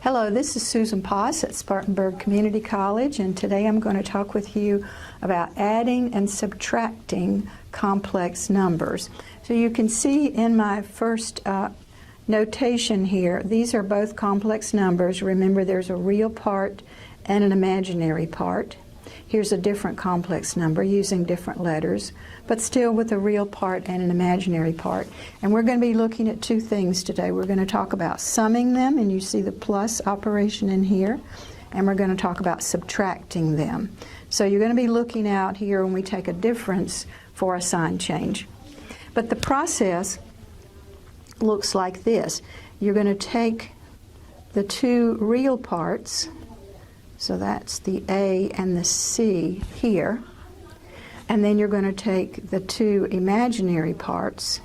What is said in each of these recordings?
Hello, this is Susan Poss at Spartanburg Community College, and today I'm going to talk with you about adding and subtracting complex numbers. So you can see in my first notation here, these are both complex numbers. Remember, there's a real part and an imaginary part. Here's a different complex number using different letters, but still with a real part and an imaginary part. And we're going to be looking at two things today. We're going to talk about summing them, and you see the plus operation in here, and we're going to talk about subtracting them. So you're going to be looking out here when we take a difference for a sign change. But the process looks like this. You're going to take the two real parts, so that's the A and the C here, and then you're going to take the two imaginary parts,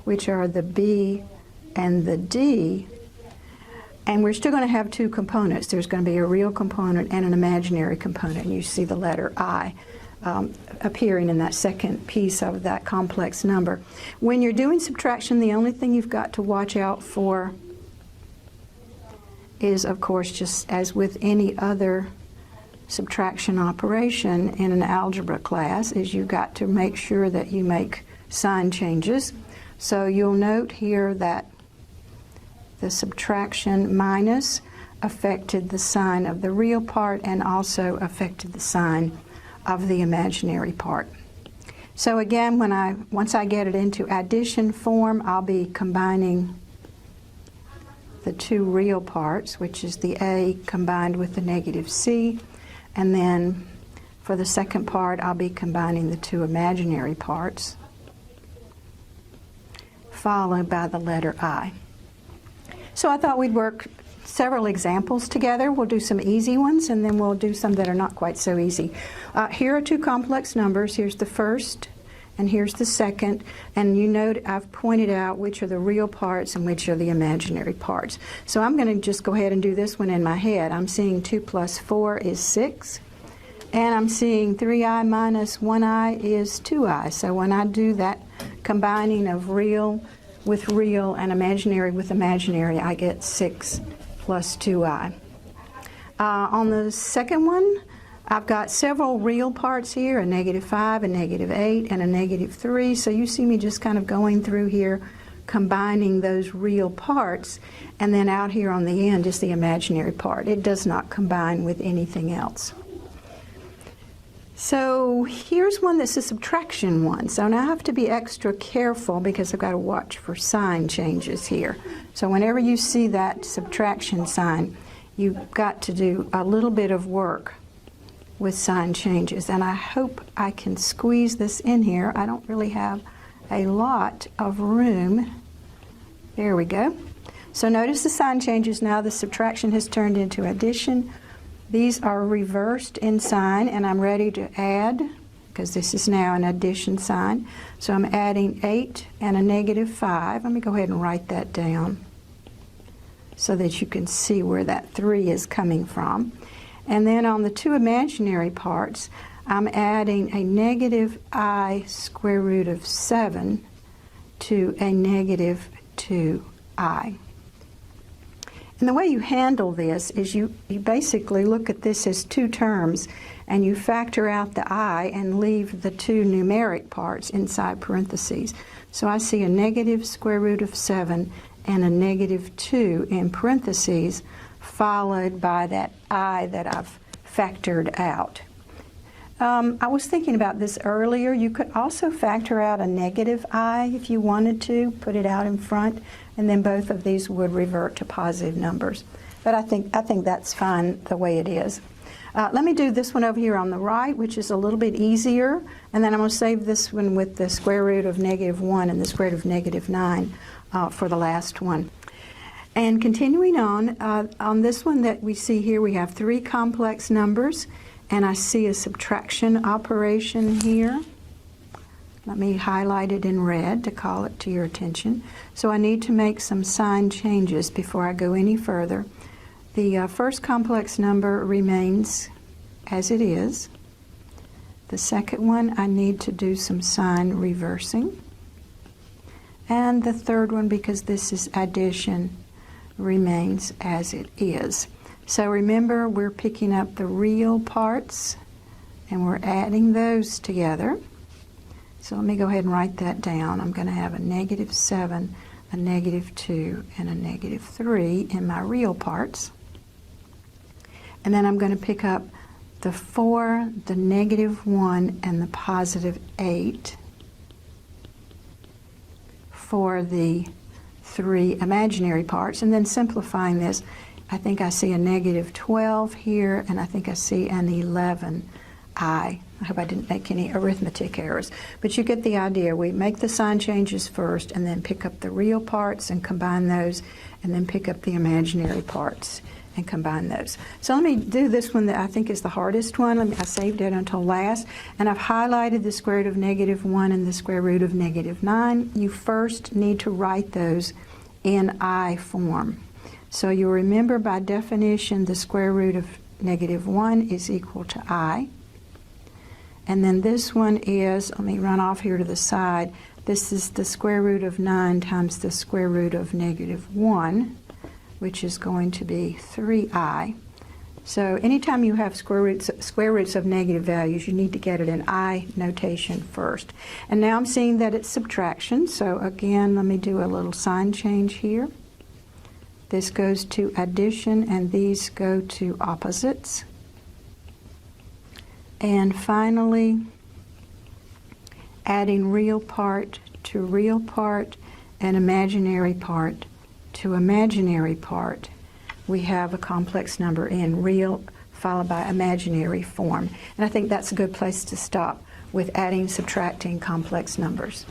which are the B and the D, and we're still going to have two components. There's going to be a real component and an imaginary component, and you see the letter I appearing in that second piece of that complex number. When you're doing subtraction, the only thing you've got to watch out for is, of course, just as with any other subtraction operation in an algebra class, is you've got to make sure that you make sign changes. So you'll note here that the subtraction minus affected the sign of the real part and also affected the sign of the imaginary part. So again, once I get it into addition form, I'll be combining the two real parts, which is the A combined with the negative C, and then for the second part I'll be combining the two imaginary parts, followed by the letter I. So I thought we'd work several examples together. We'll do some easy ones, and then we'll do some that are not quite so easy. Here are two complex numbers. Here's the first, and here's the second, and you note I've pointed out which are the real parts and which are the imaginary parts. So I'm going to just go ahead and do this one in my head. I'm seeing 2 plus 4 is 6, and I'm seeing 3i minus 1i is 2i. So when I do that combining of real with real and imaginary with imaginary, I get 6 plus 2i. On the second one, I've got several real parts here, a -5, a -8, and a -3. So you see me just kind of going through here, combining those real parts, and then out here on the end is the imaginary part. It does not combine with anything else. So here's one that's a subtraction one. So now I have to be extra careful because I've got to watch for sign changes here. So whenever you see that subtraction sign, you've got to do a little bit of work with sign changes, and I hope I can squeeze this in here. I don't really have a lot of room. There we go. So notice the sign changes now. The subtraction has turned into addition. These are reversed in sign, and I'm ready to add, because this is now an addition sign. So I'm adding 8 and a -5. Let me go ahead and write that down so that you can see where that 3 is coming from. And then on the two imaginary parts, I'm adding a -I square root of 7 to a -2i. And the way you handle this is you basically look at this as two terms, and you factor out the I and leave the two numeric parts inside parentheses. So I see a -square root of 7 and a -2 in parentheses, followed by that I that I've factored out. I was thinking about this earlier. You could also factor out a -I if you wanted to, put it out in front, and then both of these would revert to positive numbers. But I think that's fine the way it is. Let me do this one over here on the right, which is a little bit easier, and then I'm going to save this one with the square root of -1 and the square root of -9 for the last one. And continuing on this one that we see here, we have three complex numbers, and I see a subtraction operation here. Let me highlight it in red to call it to your attention. So I need to make some sign changes before I go any further. The first complex number remains as it is. The second one, I need to do some sign reversing. And the third one, because this is addition, remains as it is. So remember, we're picking up the real parts and we're adding those together. So let me go ahead and write that down. I'm going to have a -7, a -2, and a -3 in my real parts. And then I'm going to pick up the 4, the -1, and the +8 for the 3 imaginary parts. And then simplifying this, I think I see a -12 here, and I think I see an 11i. I hope I didn't make any arithmetic errors. But you get the idea. We make the sign changes first, and then pick up the real parts and combine those, and then pick up the imaginary parts and combine those. So let me do this one that I think is the hardest one. I saved it until last, and I've highlighted the square root of -1 and the square root of -9. You first need to write those in I form. So you remember, by definition, the square root of -1 is equal to I. And then this one is, let me run off here to the side, this is the square root of 9 times the square root of -1, which is going to be 3i. So anytime you have square roots of negative values, you need to get it in I notation first. And now I'm seeing that it's subtraction, so again, let me do a little sign change here. This goes to addition, and these go to opposites. And finally, adding real part to real part and imaginary part to imaginary part, we have a complex number in real followed by imaginary form. And I think that's a good place to stop with adding, subtracting complex numbers.